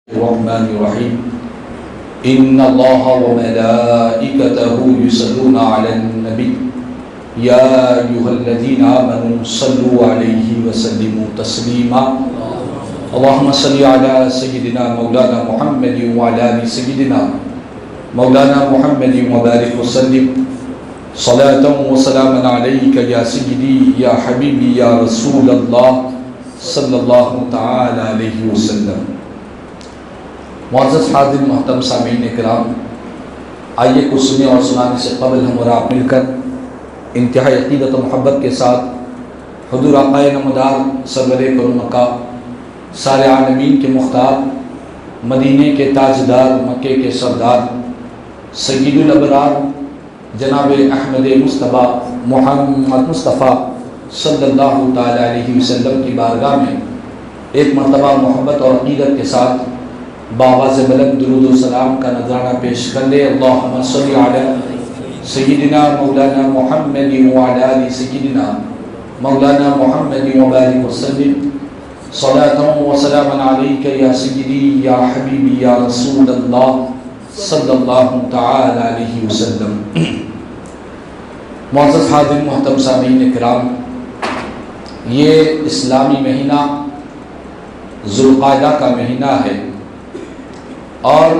الرحمن الرحيم إن الله وملائكته يصلون على النبي يا أيها الذين آمنوا صلوا عليه وسلموا تسليما اللهم صل على سيدنا مولانا محمد وعلى آل سيدنا مولانا محمد وبارك وسلم صلاة وسلاما عليك يا سيدي يا حبيبي يا رسول الله صلی اللہ تعالی علیہ وسلم۔ معزز حاضر محترم سامعین کرام، آئیے کچھ سننے اور سنانے سے قبل ہم اور آپ مل کر انتہائی عقیدت و محبت کے ساتھ حضور آقا نامدار سرور کرم مکہ سارے عالمین کے مختار، مدینے کے تاجدار، مکے کے سردار، سید الابرار جناب احمد مصطفیٰ محمد مصطفیٰ صلی اللہ تعالی علیہ وسلم کی بارگاہ میں ایک مرتبہ محبت اور عقیدت کے ساتھ بآواز بلند درود و سلام کا نذرانہ پیش کر لے۔ اللہم صلی علی سیدنا مولانا محمد وعلی آل سیدنا مولانا محمد وبارک وسلم صلاة و سلاما علیک یا سیدی یا حبیبی یا رسول اللہ صلی اللہ تعالی علیہ وسلم۔ معزز حاضر محترم سامعین کرام، یہ اسلامی مہینہ ذوالقعدہ کا مہینہ ہے اور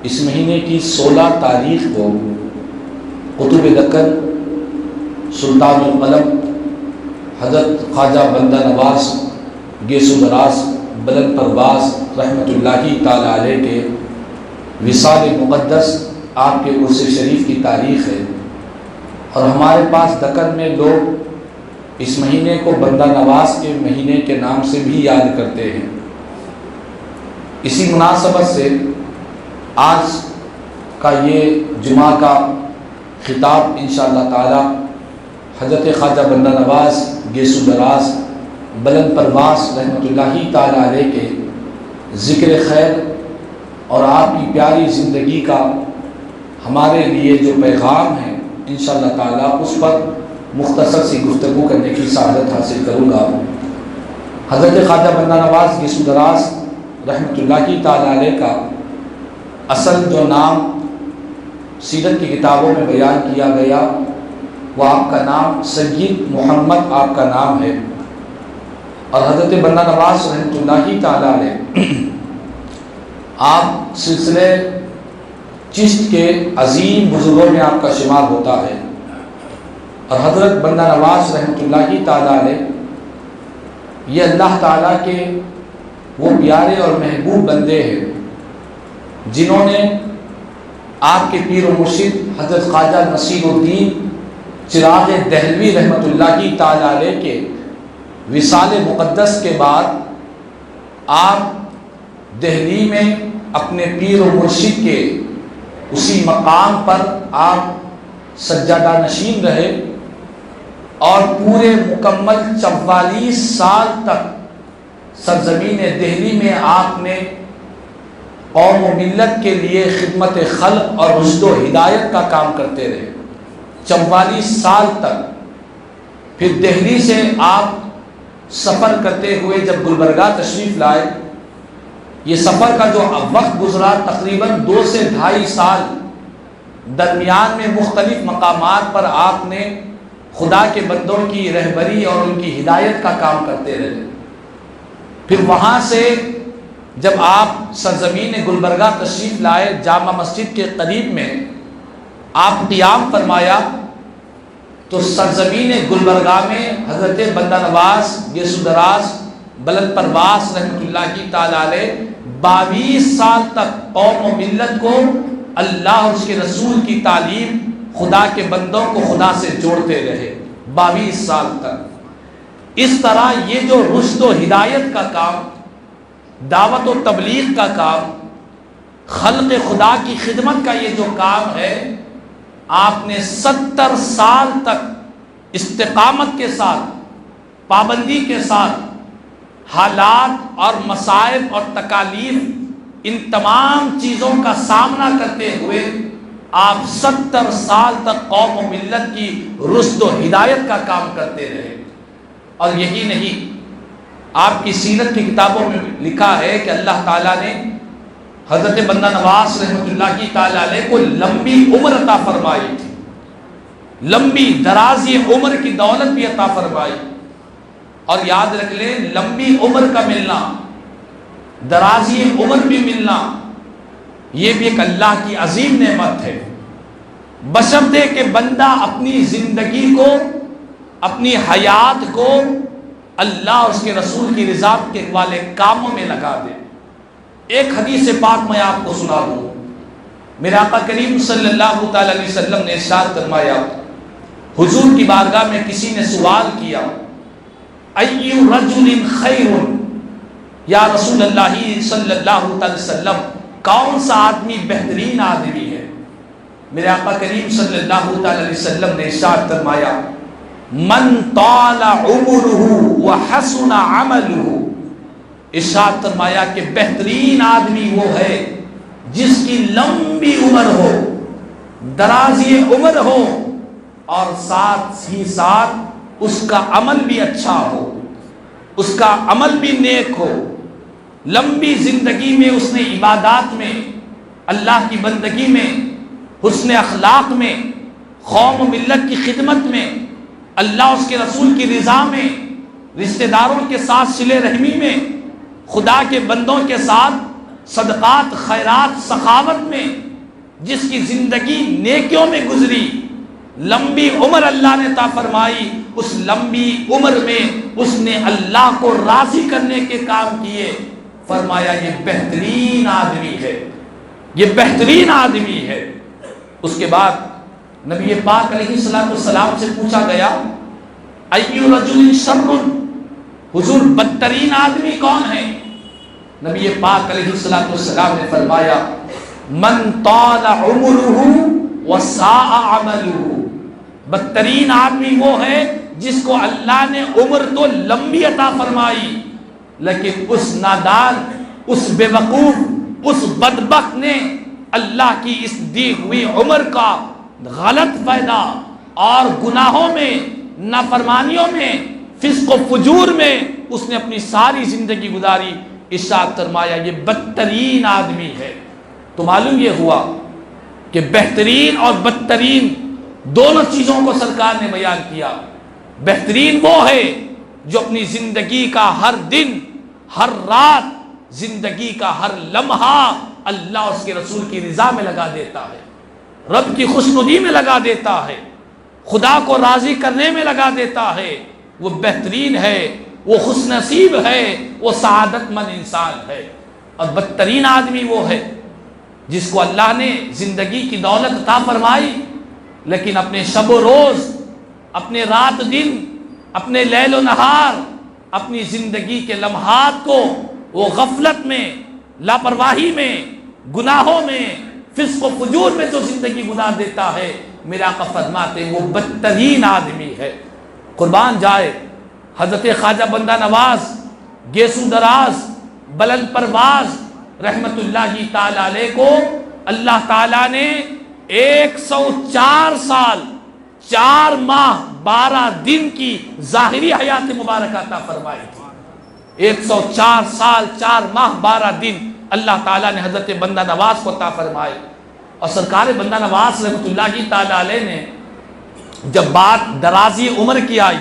اس مہینے کی 16 تاریخ کو قطب دکن سلطان القلم حضرت خواجہ بندہ نواز گیسو دراز بلند پرواز رحمۃ اللہ تعالی علیہ کے وصال مقدس آپ کے عرس شریف کی تاریخ ہے، اور ہمارے پاس دکن میں لوگ اس مہینے کو بندہ نواز کے مہینے کے نام سے بھی یاد کرتے ہیں۔ اسی مناسبت سے آج کا یہ جمعہ کا خطاب انشاءاللہ تعالی حضرت خواجہ بندہ نواز گیسو دراز بلند پرواز رحمۃ اللہ تعالی علیہ کے ذکر خیر اور آپ کی پیاری زندگی کا ہمارے لیے جو پیغام ہے انشاءاللہ تعالی اس پر مختصر سی گفتگو کرنے کی سعادت حاصل کروں گا۔ حضرت خواجہ بندہ نواز گیسو دراز رحمۃ اللہ تعالی علیہ کا اصل جو نام سیرت کی کتابوں میں بیان کیا گیا وہ آپ کا نام سید محمد آپ کا نام ہے، اور حضرت بندہ نواز رحمۃ اللہ تعالی علیہ آپ سلسلے چشت کے عظیم بزرگوں میں آپ کا شمار ہوتا ہے، اور حضرت بندہ نواز رحمۃ اللہ تعالی علیہ یہ اللہ تعالیٰ کے وہ پیارے اور محبوب بندے ہیں جنہوں نے آپ کے پیر و مرشد حضرت خواجہ نصیر الدین چراغ دہلوی رحمۃ اللہ تعالی علیہ کے وصال مقدس کے بعد آپ دہلی میں اپنے پیر و مرشد کے اسی مقام پر آپ سجادہ نشین رہے، اور پورے مکمل 44 سال تک سرزمین دہلی میں آپ نے قوم و ملت کے لیے خدمت خلق اور رشد و ہدایت کا کام کرتے رہے 44 سال تک۔ پھر دہلی سے آپ سفر کرتے ہوئے جب گلبرگہ تشریف لائے، یہ سفر کا جو وقت گزرا تقریباً 2 سے 2.5 سال، درمیان میں مختلف مقامات پر آپ نے خدا کے بندوں کی رہبری اور ان کی ہدایت کا کام کرتے رہے۔ پھر وہاں سے جب آپ سرزمین گلبرگہ تشریف لائے، جامع مسجد کے قریب میں آپ قیام فرمایا، تو سرزمین گلبرگہ میں حضرت بندہ نواز گیسو دراز بلند پرواز رحمۃ اللہ تعالی علیہ 22 سال تک قوم و ملت کو اللہ اور اس کے رسول کی تعلیم، خدا کے بندوں کو خدا سے جوڑتے رہے 22 سال تک۔ اس طرح یہ جو رشد و ہدایت کا کام، دعوت و تبلیغ کا کام، خلق خدا کی خدمت کا یہ جو کام ہے، آپ نے 70 سال تک استقامت کے ساتھ، پابندی کے ساتھ، حالات اور مصائب اور تکالیف ان تمام چیزوں کا سامنا کرتے ہوئے آپ 70 سال تک قوم و ملت کی رشد و ہدایت کا کام کرتے رہے۔ اور یہی نہیں، آپ کی سیرت کی کتابوں میں لکھا ہے کہ اللہ تعالیٰ نے حضرت بندہ نواز رحمۃ اللہ کی تعالی علیہ کو لمبی عمر عطا فرمائی تھی، لمبی درازی عمر کی دولت بھی عطا فرمائی. اور یاد رکھ لیں، لمبی عمر کا ملنا، درازی عمر بھی ملنا، یہ بھی ایک اللہ کی عظیم نعمت ہے، بشرطے کہ بندہ اپنی زندگی کو، اپنی حیات کو اللہ اور اس کے رسول کی رضا کے والے کاموں میں لگا دے. ایک حدیث پاک میں آپ کو سنا دوں. میرے آقا کریم صلی اللہ تعالی علیہ وسلم نے ارشاد فرمایا، حضور کی بارگاہ میں کسی نے سوال کیا، ای رجل خیر، یا رسول اللہ صلی اللہ تعالی وسلم کون سا آدمی بہترین آدمی ہے؟ میرے آقا کریم صلی اللہ تعالی علیہ وسلم نے ارشاد فرمایا، من طال عمرہ وحسن عملہ. ارشاد فرمایا کہ بہترین آدمی وہ ہے جس کی لمبی عمر ہو، درازی عمر ہو، اور ساتھ ہی ساتھ اس کا عمل بھی اچھا ہو، اس کا عمل بھی نیک ہو. لمبی زندگی میں اس نے عبادات میں، اللہ کی بندگی میں، حسن اخلاق میں، قوم و ملت کی خدمت میں، اللہ اس کے رسول کی رضا میں، رشتہ داروں کے ساتھ صلہ رحمی میں، خدا کے بندوں کے ساتھ صدقات، خیرات، سخاوت میں، جس کی زندگی نیکیوں میں گزری، لمبی عمر اللہ نے عطا فرمائی. اس لمبی عمر میں اس نے اللہ کو راضی کرنے کے کام کیے. فرمایا یہ بہترین آدمی ہے، یہ بہترین آدمی ہے. اس کے بعد نبی پاک علیہ السلام سے پوچھا گیا، ای رجل شر، حضور بدترین آدمی کون ہے؟ نبی پاک علیہ السلام نے فرمایا، من طال عمرہ وساء عملہ. بدترین آدمی وہ ہے جس کو اللہ نے عمر تو لمبی عطا فرمائی، لیکن اس نادان، اس بے وقوف، اس بدبخت نے اللہ کی اس دی ہوئی عمر کا غلط فائدہ اور گناہوں میں، نافرمانیوں میں، فسق و فجور میں اس نے اپنی ساری زندگی گزاری. ارشاد فرمایا یہ بدترین آدمی ہے. تو معلوم یہ ہوا کہ بہترین اور بدترین دونوں چیزوں کو سرکار نے بیان کیا. بہترین وہ ہے جو اپنی زندگی کا ہر دن، ہر رات، زندگی کا ہر لمحہ اللہ اور اس کے رسول کی رضا میں لگا دیتا ہے، رب کی خوشنودی میں لگا دیتا ہے، خدا کو راضی کرنے میں لگا دیتا ہے. وہ بہترین ہے، وہ خوش نصیب ہے، وہ سعادت مند انسان ہے. اور بدترین آدمی وہ ہے جس کو اللہ نے زندگی کی دولت عطا فرمائی، لیکن اپنے شب و روز، اپنے رات دن، اپنے لیل و نہار، اپنی زندگی کے لمحات کو وہ غفلت میں، لاپرواہی میں، گناہوں میں، فسق و فجور میں جو زندگی گزار دیتا ہے، میرا آقا فرماتے وہ بدترین آدمی ہے. قربان جائے حضرت خواجہ بندہ نواز گیسو دراز بلند پرواز رحمت اللہ تعالی علیہ کو اللہ تعالیٰ نے 104 سال 4 ماہ 12 دن کی ظاہری حیات مبارکہ عطا فرمائی تھی. 104 سال 4 ماہ 12 دن اللہ تعالیٰ نے حضرت بندہ نواز کو عطا فرمائی. اور سرکار بندہ نواز رحمت اللہ تعالی علیہ نے جب بات درازی عمر کی آئی،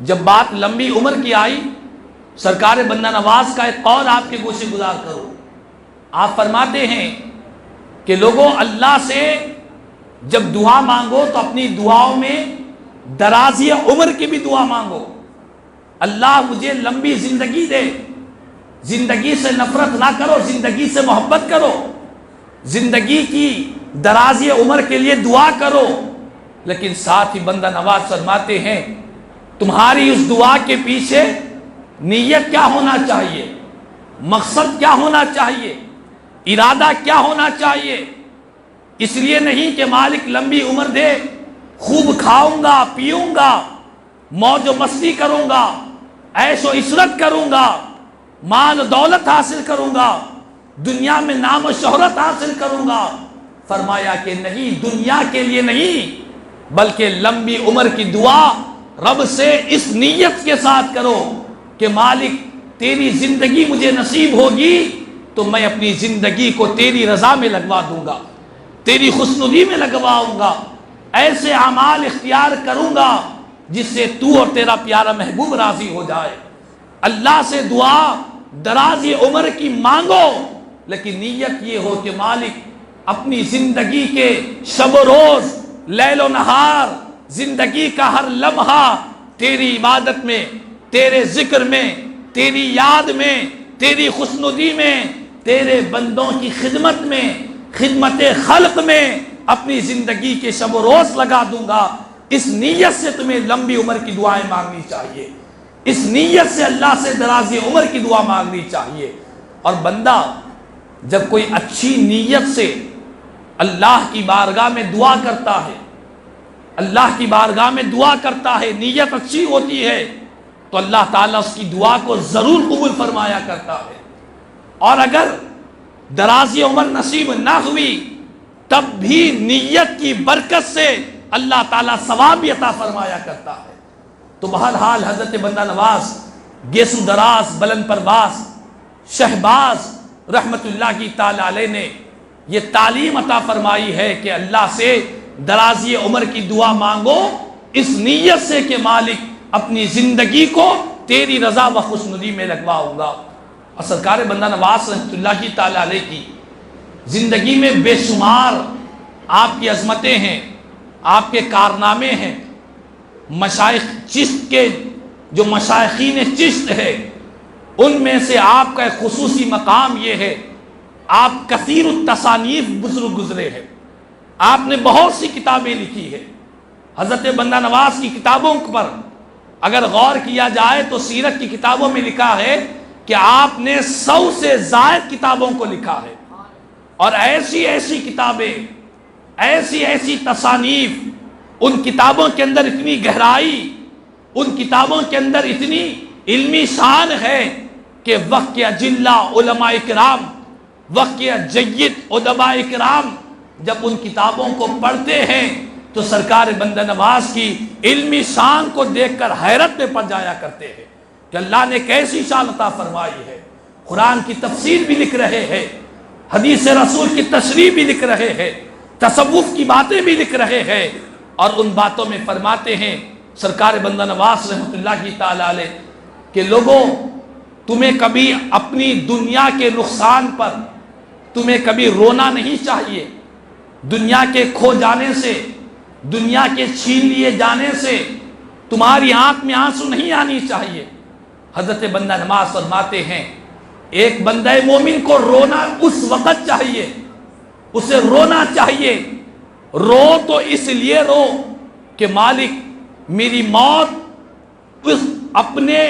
جب بات لمبی عمر کی آئی، سرکار بندہ نواز کا ایک قول آپ کے گوشے گزار کرو. آپ فرماتے ہیں کہ لوگوں، اللہ سے جب دعا مانگو تو اپنی دعاؤں میں درازی عمر کی بھی دعا مانگو. اللہ مجھے لمبی زندگی دے، زندگی سے نفرت نہ کرو، زندگی سے محبت کرو، زندگی کی درازی عمر کے لیے دعا کرو. لیکن ساتھ ہی بندہ نواز فرماتے ہیں تمہاری اس دعا کے پیچھے نیت کیا ہونا چاہیے، مقصد کیا ہونا چاہیے، ارادہ کیا ہونا چاہیے. اس لیے نہیں کہ مالک لمبی عمر دے، خوب کھاؤں گا، پیوں گا، موج و مستی کروں گا، عیش و عشرت کروں گا، مال و دولت حاصل کروں گا، دنیا میں نام و شہرت حاصل کروں گا. فرمایا کہ نہیں، دنیا کے لیے نہیں، بلکہ لمبی عمر کی دعا رب سے اس نیت کے ساتھ کرو کہ مالک تیری زندگی مجھے نصیب ہوگی تو میں اپنی زندگی کو تیری رضا میں لگوا دوں گا، تیری خوشنودی میں لگواؤں گا، ایسے اعمال اختیار کروں گا جس سے تو اور تیرا پیارا محبوب راضی ہو جائے۔ اللہ سے دعا درازی عمر کی مانگو، لیکن نیت یہ ہو کہ مالک اپنی زندگی کے شب و روز، لیل و نہار، زندگی کا ہر لمحہ تیری عبادت میں، تیرے ذکر میں، تیری یاد میں، تیری خوشنودی میں، تیرے بندوں کی خدمت میں، خدمت خلق میں اپنی زندگی کے شب و روز لگا دوں گا۔ اس نیت سے تمہیں لمبی عمر کی دعائیں مانگنی چاہیے، اس نیت سے اللہ سے درازی عمر کی دعا مانگنی چاہیے۔ اور بندہ جب کوئی اچھی نیت سے اللہ کی بارگاہ میں دعا کرتا ہے، اللہ کی بارگاہ میں دعا کرتا ہے، نیت اچھی ہوتی ہے تو اللہ تعالیٰ اس کی دعا کو ضرور قبول فرمایا کرتا ہے۔ اور اگر درازی عمر نصیب نہ ہوئی تب بھی نیت کی برکت سے اللہ تعالیٰ ثواب بھی عطا فرمایا کرتا ہے۔ تو بہرحال حضرت بندہ نواز گیسو دراز بلند پرواز شہباز رحمت اللہ کی تعالی علیہ نے یہ تعلیم عطا فرمائی ہے کہ اللہ سے درازی عمر کی دعا مانگو اس نیت سے کہ مالک اپنی زندگی کو تیری رضا و خوشنودی میں لگواؤں گا۔ اور سرکار بندہ نواز رحمت اللہ کی تعالی علیہ کی زندگی میں بے شمار آپ کی عظمتیں ہیں، آپ کے کارنامے ہیں۔ مشائخ چشت کے جو مشائخین چشت ہے ان میں سے آپ کا ایک خصوصی مقام یہ ہے، آپ کثیر التصانیف بزرگ گزرے ہیں، آپ نے بہت سی کتابیں لکھی ہے۔ حضرت بندہ نواز کی کتابوں پر اگر غور کیا جائے تو سیرت کی کتابوں میں لکھا ہے کہ آپ نے 100 سے زائد کتابوں کو لکھا ہے، اور ایسی ایسی کتابیں، ایسی ایسی تصانیف، ان کتابوں کے اندر اتنی گہرائی، ان کتابوں کے اندر اتنی علمی شان ہے کہ وقت کے اجلہ علماء کرام، وقت کے جید ادباء کرام جب ان کتابوں کو پڑھتے ہیں تو سرکار بندہ نواز کی علمی شان کو دیکھ کر حیرت میں پڑ جایا کرتے ہیں کہ اللہ نے کیسی شان عطا فرمائی ہے۔ قرآن کی تفسیر بھی لکھ رہے ہیں، حدیث رسول کی تشریح بھی لکھ رہے ہیں، تصوف کی باتیں بھی لکھ رہے ہیں، اور ان باتوں میں فرماتے ہیں سرکار بندہ نواز رحمت اللہ کی تعالی علیہ کہ لوگوں تمہیں کبھی اپنی دنیا کے نقصان پر تمہیں کبھی رونا نہیں چاہیے، دنیا کے کھو جانے سے، دنیا کے چھین لیے جانے سے تمہاری آنکھ میں آنسو نہیں آنی چاہیے۔ حضرت بندہ نواز فرماتے ہیں ایک بندہ مومن کو رونا اس وقت چاہیے، اسے رونا چاہیے، رو تو اس لیے رو کہ مالک میری موت اس اپنے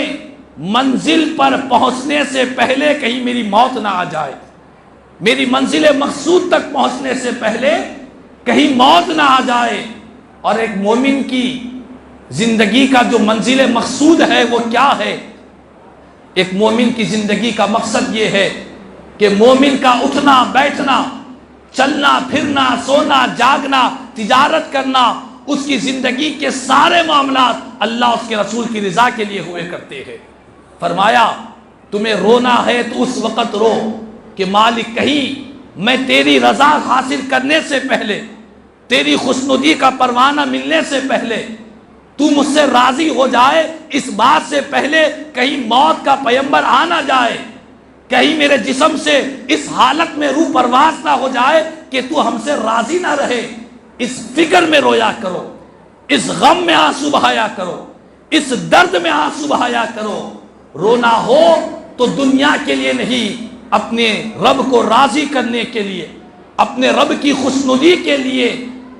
منزل پر پہنچنے سے پہلے کہیں میری موت نہ آ جائے، میری منزل مقصود تک پہنچنے سے پہلے کہیں موت نہ آ جائے۔ اور ایک مومن کی زندگی کا جو منزل مقصود ہے وہ کیا ہے؟ ایک مومن کی زندگی کا مقصد یہ ہے کہ مومن کا اٹھنا بیٹھنا، چلنا پھرنا، سونا جاگنا، تجارت کرنا، اس کی زندگی کے سارے معاملات اللہ اس کے رسول کی رضا کے لیے ہوئے کرتے ہیں۔ فرمایا تمہیں رونا ہے تو اس وقت رو کہ مالک کہیں میں تیری رضا حاصل کرنے سے پہلے، تیری خوشنودی کا پروانہ ملنے سے پہلے، تو مجھ سے راضی ہو جائے اس بات سے پہلے کہیں موت کا پیمبر آ نہ جائے، کہیں میرے جسم سے اس حالت میں روح پرواز نہ ہو جائے کہ تو ہم سے راضی نہ رہے۔ اس فکر میں رویا کرو، اس غم میں آنسو بہایا کرو، اس درد میں آنسو بہایا کرو۔ رونا ہو تو دنیا کے لیے نہیں، اپنے رب کو راضی کرنے کے لیے، اپنے رب کی خوشنودی کے لیے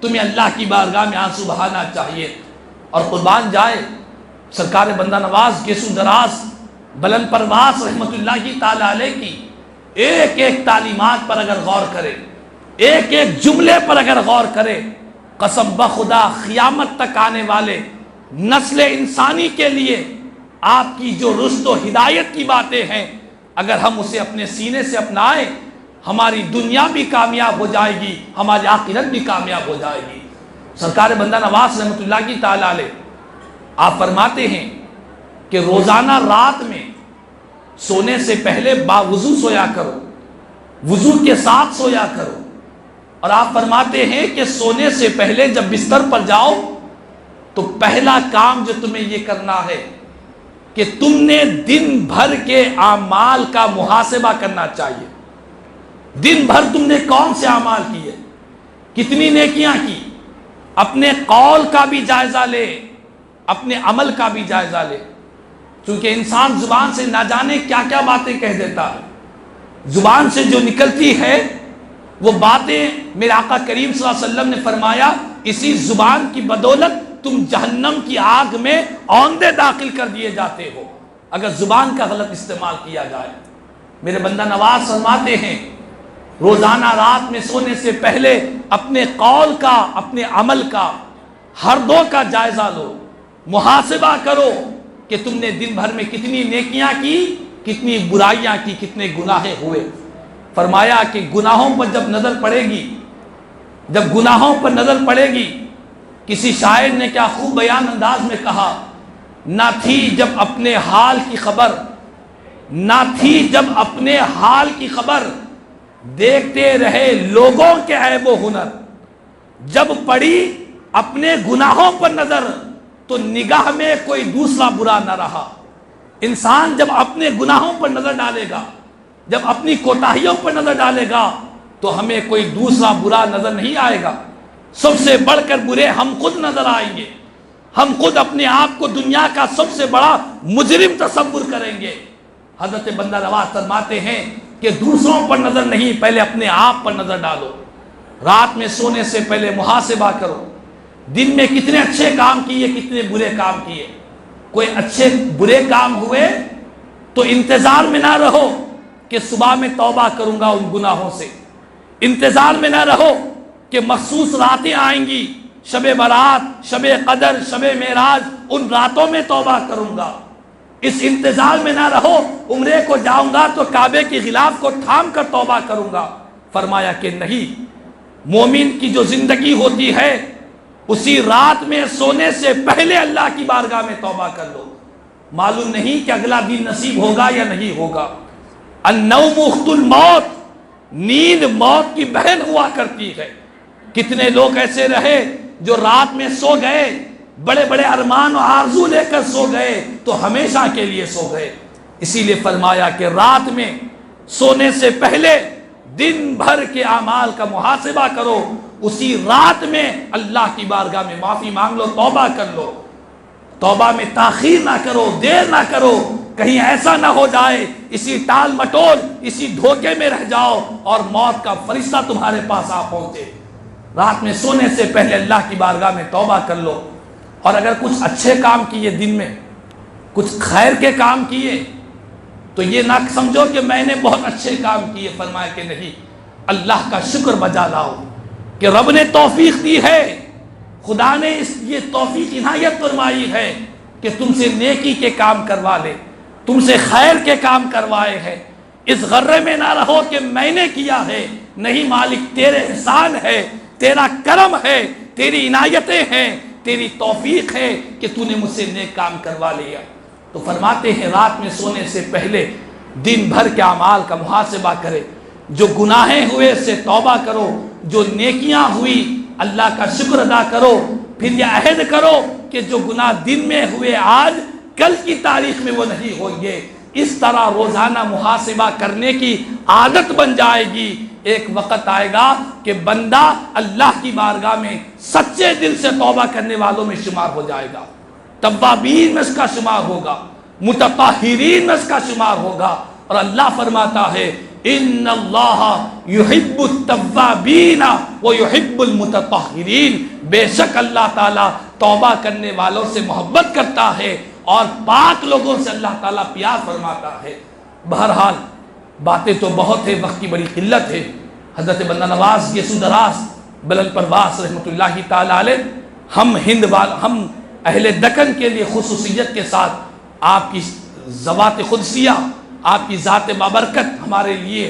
تمہیں اللہ کی بارگاہ میں آنسو بہانا چاہیے۔ اور قربان جائے سرکار بندہ نواز گیسو دراز بلند پرواز رحمت اللہ کی تعالی علیہ کی ایک ایک تعلیمات پر اگر غور کرے، ایک ایک جملے پر اگر غور کرے، قسم بخدا قیامت تک آنے والے نسل انسانی کے لیے آپ کی جو رشد و ہدایت کی باتیں ہیں اگر ہم اسے اپنے سینے سے اپنائیں، ہماری دنیا بھی کامیاب ہو جائے گی، ہماری آخرت بھی کامیاب ہو جائے گی۔ سرکار بندہ نواز رحمت اللہ کی تعالی علیہ آپ فرماتے ہیں کہ روزانہ رات میں سونے سے پہلے باوضو سویا کرو، وضو کے ساتھ سویا کرو. اور آپ فرماتے ہیں کہ سونے سے پہلے جب بستر پر جاؤ تو پہلا کام جو تمہیں یہ کرنا ہے کہ تم نے دن بھر کے اعمال کا محاسبہ کرنا چاہیے. دن بھر تم نے کون سے اعمال کیے، کتنی نیکیاں کی، اپنے قول کا بھی جائزہ لے، اپنے عمل کا بھی جائزہ لے. چونکہ انسان زبان سے نہ جانے کیا کیا باتیں کہہ دیتا ہے. زبان سے جو نکلتی ہے وہ باتیں میرے آقا کریم صلی اللہ علیہ وسلم نے فرمایا اسی زبان کی بدولت تم جہنم کی آگ میں اوندے داخل کر دیے جاتے ہو اگر زبان کا غلط استعمال کیا جائے. میرے بندہ نواز فرماتے ہیں روزانہ رات میں سونے سے پہلے اپنے قول کا، اپنے عمل کا، ہر دو کا جائزہ لو، محاسبہ کرو کہ تم نے دن بھر میں کتنی نیکیاں کی، کتنی برائیاں کی، کتنے گناہ ہوئے. فرمایا کہ گناہوں پر جب نظر پڑے گی، جب گناہوں پر نظر پڑے گی، کسی شاعر نے کیا خوب بیان انداز میں کہا، نہ تھی جب اپنے حال کی خبر، نہ تھی جب اپنے حال کی خبر، دیکھتے رہے لوگوں کے عیب و ہنر. جب پڑی اپنے گناہوں پر نظر تو نگاہ میں کوئی دوسرا برا نہ رہا. انسان جب اپنے گناہوں پر نظر ڈالے گا، جب اپنی کوتاہیوں پر نظر ڈالے گا تو ہمیں کوئی دوسرا برا نظر نہیں آئے گا. سب سے بڑھ کر برے ہم خود نظر آئیں گے. ہم خود اپنے آپ کو دنیا کا سب سے بڑا مجرم تصور کریں گے. حضرت بندہ نواز فرماتے ہیں کہ دوسروں پر نظر نہیں، پہلے اپنے آپ پر نظر ڈالو. رات میں سونے سے پہلے محاسبہ کرو، دن میں کتنے اچھے کام کیے، کتنے برے کام کیے. کوئی اچھے برے کام ہوئے تو انتظار میں نہ رہو کہ صبح میں توبہ کروں گا ان گناہوں سے. انتظار میں نہ رہو کہ مخصوص راتیں آئیں گی، شب برات، شب قدر، شب معراج، ان راتوں میں توبہ کروں گا. اس انتظار میں نہ رہو عمرے کو جاؤں گا تو کعبے کی غلاف کو تھام کر توبہ کروں گا. فرمایا کہ نہیں، مومن کی جو زندگی ہوتی ہے اسی رات میں سونے سے پہلے اللہ کی بارگاہ میں توبہ کر لو. معلوم نہیں کہ اگلا دن نصیب ہوگا یا نہیں ہوگا. النوم اخت الموت، نیند موت کی بہن ہوا کرتی ہے. کتنے لوگ ایسے رہے جو رات میں سو گئے، بڑے بڑے ارمان و آرزو لے کر سو گئے تو ہمیشہ کے لیے سو گئے. اسی لیے فرمایا کہ رات میں سونے سے پہلے دن بھر کے اعمال کا محاسبہ کرو، اسی رات میں اللہ کی بارگاہ میں معافی مانگ لو، توبہ کر لو. توبہ میں تاخیر نہ کرو، دیر نہ کرو، کہیں ایسا نہ ہو جائے اسی ٹال مٹول، اسی دھوکے میں رہ جاؤ اور موت کا فرشتہ تمہارے پاس آ پہنچے. رات میں سونے سے پہلے اللہ کی بارگاہ میں توبہ کر لو. اور اگر کچھ اچھے کام کیے، دن میں کچھ خیر کے کام کیے تو یہ نہ سمجھو کہ میں نے بہت اچھے کام کیے. فرمایا کہ نہیں، اللہ کا شکر بجا لاؤ کہ رب نے توفیق دی ہے، خدا نے یہ توفیق عنایت فرمائی ہے کہ تم سے نیکی کے کام کروا لے، تم سے خیر کے کام کروائے ہیں. اس غرے میں نہ رہو کہ میں نے کیا ہے. نہیں مالک، تیرے احسان ہے، تیرا کرم ہے، تیری عنایتیں ہیں، تیری توفیق ہے کہ تو نے مجھ سے نیک کام کروا لیا. تو فرماتے ہیں رات میں سونے سے پہلے دن بھر کے اعمال کا محاسبہ کرے. جو گناہیں ہوئے سے توبہ کرو، جو نیکیاں ہوئی اللہ کا شکر ادا کرو. پھر یہ عہد کرو کہ جو گناہ دن میں ہوئے آج، کل کی تاریخ میں وہ نہیں ہوں گے. اس طرح روزانہ محاسبہ کرنے کی عادت بن جائے گی. ایک وقت آئے گا کہ بندہ اللہ کی بارگاہ میں سچے دل سے توبہ کرنے والوں میں شمار ہو جائے گا، توابین میں اس کا شمار ہوگا، متطہرین میں اس کا شمار ہوگا. اور اللہ فرماتا ہے ان اللہ یحب التوابین ویحب المتطہرین، بے شک اللہ تعالیٰ توبہ کرنے والوں سے محبت کرتا ہے اور پاک لوگوں سے اللہ تعالیٰ پیار فرماتا ہے. بہرحال باتیں تو بہت ہے، وقت کی بڑی قلت ہے. حضرت بندہ نواز کے سودراز بلند پرواز رحمۃ اللہ تعالیٰ علیہ ہم اہل دکن کے لیے خصوصیت کے ساتھ آپ کی ذوات قدسیہ، آپ کی ذات بابرکت ہمارے لیے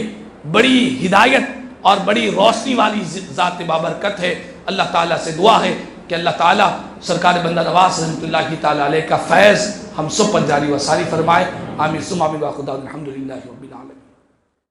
بڑی ہدایت اور بڑی روشنی والی ذات بابرکت ہے. اللہ تعالیٰ سے دعا ہے کہ اللہ تعالیٰ سرکار بندہ نواز رحمۃ اللہ تعالیٰ علیہ کا فیض ہم سب پر جاری و ساری فرمائے. آمین ثم آمین. خدا الحمدللہ رب العالمین.